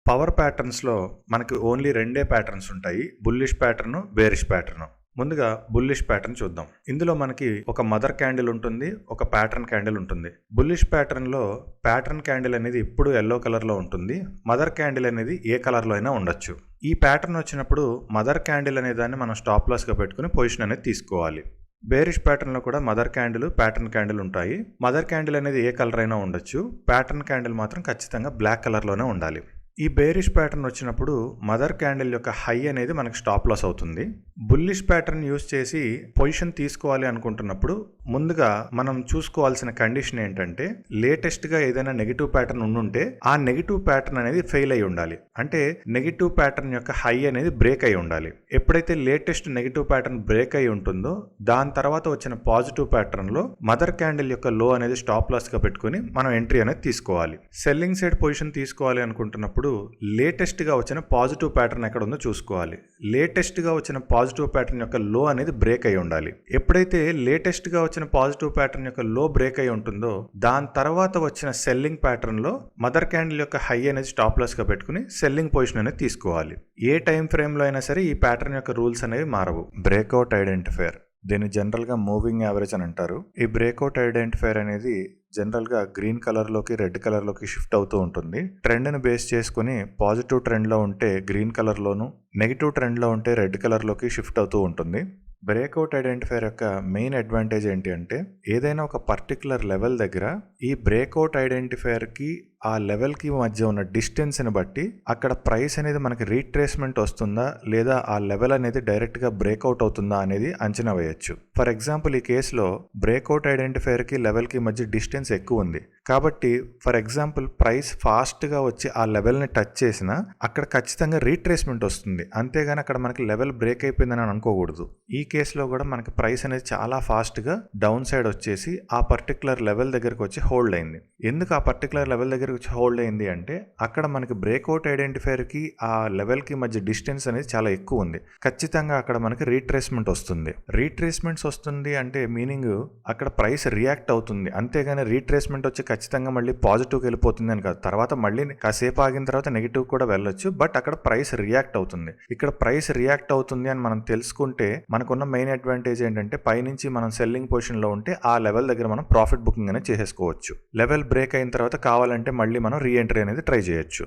Power ప్యాటర్న్స్‌లో మనకి only రెండే patterns ఉంటాయి. Bullish pattern, bearish pattern. ముందుగా బుల్లిష్ ప్యాటర్న్ చూద్దాం. ఇందులో మనకి ఒక మదర్ క్యాండిల్ ఉంటుంది, ఒక ప్యాటర్న్ క్యాండిల్ ఉంటుంది. బుల్లిష్ ప్యాటర్న్‌లో ప్యాటర్న్ క్యాండిల్ అనేది ఎప్పుడు యెల్లో కలర్‌లో ఉంటుంది. మదర్ క్యాండిల్ అనేది ఏ కలర్‌లో అయినా ఉండొచ్చు. ఈ ప్యాటర్న్ వచ్చినప్పుడు మదర్ క్యాండిల్ అనే దాన్ని మనం స్టాప్ లాస్‌గా పెట్టుకుని పొజిషన్ అనేది తీసుకోవాలి. బేరిష్ ప్యాటర్న్‌లో కూడా మదర్ క్యాండిల్, ప్యాటర్న్ క్యాండిల్ ఉంటాయి. మదర్ క్యాండిల్ అనేది ఏ కలర్ అయినా ఉండొచ్చు. ప్యాటర్న్ క్యాండిల్ మాత్రం ఖచ్చితంగా బ్లాక్ కలర్‌లోనే ఉండాలి. ఈ బేరిష్ ప్యాటర్న్ వచ్చినప్పుడు మదర్ క్యాండిల్ యొక్క హై అనేది మనకి స్టాప్ లాస్ అవుతుంది. బుల్లిష్ ప్యాటర్న్ యూజ్ చేసి పొజిషన్ తీసుకోవాలి అనుకుంటున్నప్పుడు ముందుగా మనం చూసుకోవాల్సిన కండిషన్ ఏంటంటే లేటెస్ట్గా ఏదైనా నెగిటివ్ ప్యాటర్న్ ఉండుంటే ఆ నెగిటివ్ ప్యాటర్న్ అనేది ఫెయిల్ అయి ఉండాలి. అంటే నెగిటివ్ ప్యాటర్న్ యొక్క హై అనేది బ్రేక్ అయి ఉండాలి. ఎప్పుడైతే లేటెస్ట్ నెగిటివ్ ప్యాటర్న్ బ్రేక్ అయి ఉంటుందో దాని తర్వాత వచ్చిన పాజిటివ్ ప్యాటర్న్లో మదర్ క్యాండిల్ యొక్క లో అనేది స్టాప్ లాస్గా పెట్టుకుని మనం ఎంట్రీ అనేది తీసుకోవాలి. సెల్లింగ్ సైడ్ పొజిషన్ తీసుకోవాలి అనుకుంటున్నప్పుడు లేటెస్ట్గా వచ్చిన పాజిటివ్ ప్యాటర్న్ ఎక్కడ ఉందో చూసుకోవాలి. లేటెస్ట్గా వచ్చిన పాజిటివ్ ప్యాటర్న్ యొక్క లో అనేది బ్రేక్ అయి ఉండాలి. ఎప్పుడైతే లేటెస్ట్గా వచ్చిన పాజిటివ్ ప్యాటర్న్ యొక్క లో బ్రేక్ అయి ఉంటుందో దాని తర్వాత వచ్చిన సెల్లింగ్ ప్యాటర్న్లో మదర్ క్యాండిల్ యొక్క హై అనేది స్టాప్ లాస్గా పెట్టుకుని సెల్లింగ్ పొజిషన్ అనేది తీసుకోవాలి. ఏ టైం ఫ్రేమ్లో అయినా సరే ఈ ప్యాటర్న్ యొక్క రూల్స్ అనేవి మారవు. బ్రేక్అవుట్ ఐడెంటిఫైయర్, దీన్ని జనరల్గా మూవింగ్ యావరేజ్ అని అంటారు. ఈ బ్రేక్అవుట్ ఐడెంటిఫైయర్ అనేది జనరల్గా గ్రీన్ కలర్లోకి రెడ్ కలర్లోకి షిఫ్ట్ అవుతూ ఉంటుంది. ట్రెండ్ని బేస్ చేసుకుని పాజిటివ్ ట్రెండ్లో ఉంటే గ్రీన్ కలర్లోను, నెగిటివ్ ట్రెండ్లో ఉంటే రెడ్ కలర్లోకి షిఫ్ట్ అవుతూ ఉంటుంది. బ్రేక్అవుట్ ఐడెంటిఫైయర్ యొక్క మెయిన్ అడ్వాంటేజ్ ఏంటి అంటే ఏదైనా ఒక పర్టికులర్ లెవెల్ దగ్గర ఈ బ్రేక్అవుట్ ఐడెంటిఫైయర్కి ఆ లెవెల్కి మధ్య ఉన్న డిస్టెన్స్ని బట్టి అక్కడ ప్రైస్ అనేది మనకి రీట్రేస్మెంట్ వస్తుందా లేదా ఆ లెవెల్ అనేది డైరెక్ట్గా బ్రేక్అవుట్ అవుతుందా అనేది అంచనా వేయొచ్చు. ఫర్ ఎగ్జాంపుల్ ఈ కేసులో బ్రేక్అవుట్ ఐడెంటిఫైయర్కి లెవెల్కి మధ్య డిస్టెన్స్ ఎక్కువ ఉంది కాబట్టి ఫర్ ఎగ్జాంపుల్ ప్రైస్ ఫాస్ట్గా వచ్చి ఆ లెవెల్ని టచ్ చేసినా అక్కడ ఖచ్చితంగా రీట్రేస్మెంట్ వస్తుంది. అంతేగాని అక్కడ మనకి లెవెల్ బ్రేక్ అయిపోయిందని అనుకోకూడదు. ఈ కేసులో కూడా మనకి ప్రైస్ అనేది చాలా ఫాస్ట్గా డౌన్ సైడ్ వచ్చేసి ఆ పర్టికులర్ లెవెల్ దగ్గరకు వచ్చి హోల్డ్ అయింది. ఎందుకు ఆ పర్టికులర్ లెవెల్ దగ్గర హోల్డ్ అయింది అంటే అక్కడ మనకి బ్రేక్అవుట్ ఐడెంటిఫైయర్కి ఆ లెవెల్కి మధ్య డిస్టెన్స్ అనేది చాలా ఎక్కువ ఉంది. ఖచ్చితంగా అక్కడ మనకి రీట్రేస్మెంట్ వస్తుంది. రీట్రేస్మెంట్స్ వస్తుంది అంటే మీనింగ్ అక్కడ ప్రైస్ రియాక్ట్ అవుతుంది. అంతేగాని రీట్రేస్మెంట్ వచ్చి ఖచ్చితంగా మళ్ళీ పాజిటివ్కి వెళ్ళిపోతుంది అని కాదు. తర్వాత మళ్ళీ కాసేపు ఆగిన తర్వాత నెగిటివ్ కూడా వెళ్ళొచ్చు. బట్ అక్కడ ప్రైస్ రియాక్ట్ అవుతుంది. ఇక్కడ ప్రైస్ రియాక్ట్ అవుతుంది అని మనం తెలుసుకుంటే మనకున్న మెయిన్ అడ్వాంటేజ్ ఏంటంటే పైనుంచి మనం సెల్లింగ్ పొజిషన్లో ఉంటే ఆ లెవెల్ దగ్గర మనం ప్రాఫిట్ బుకింగ్ అనేది చేసేసుకోవచ్చు. లెవెల్ బ్రేక్ అయిన తర్వాత కావాలంటే మళ్ళీ మనం రీ ఎంట్రీ అనేది ట్రై చేయొచ్చు.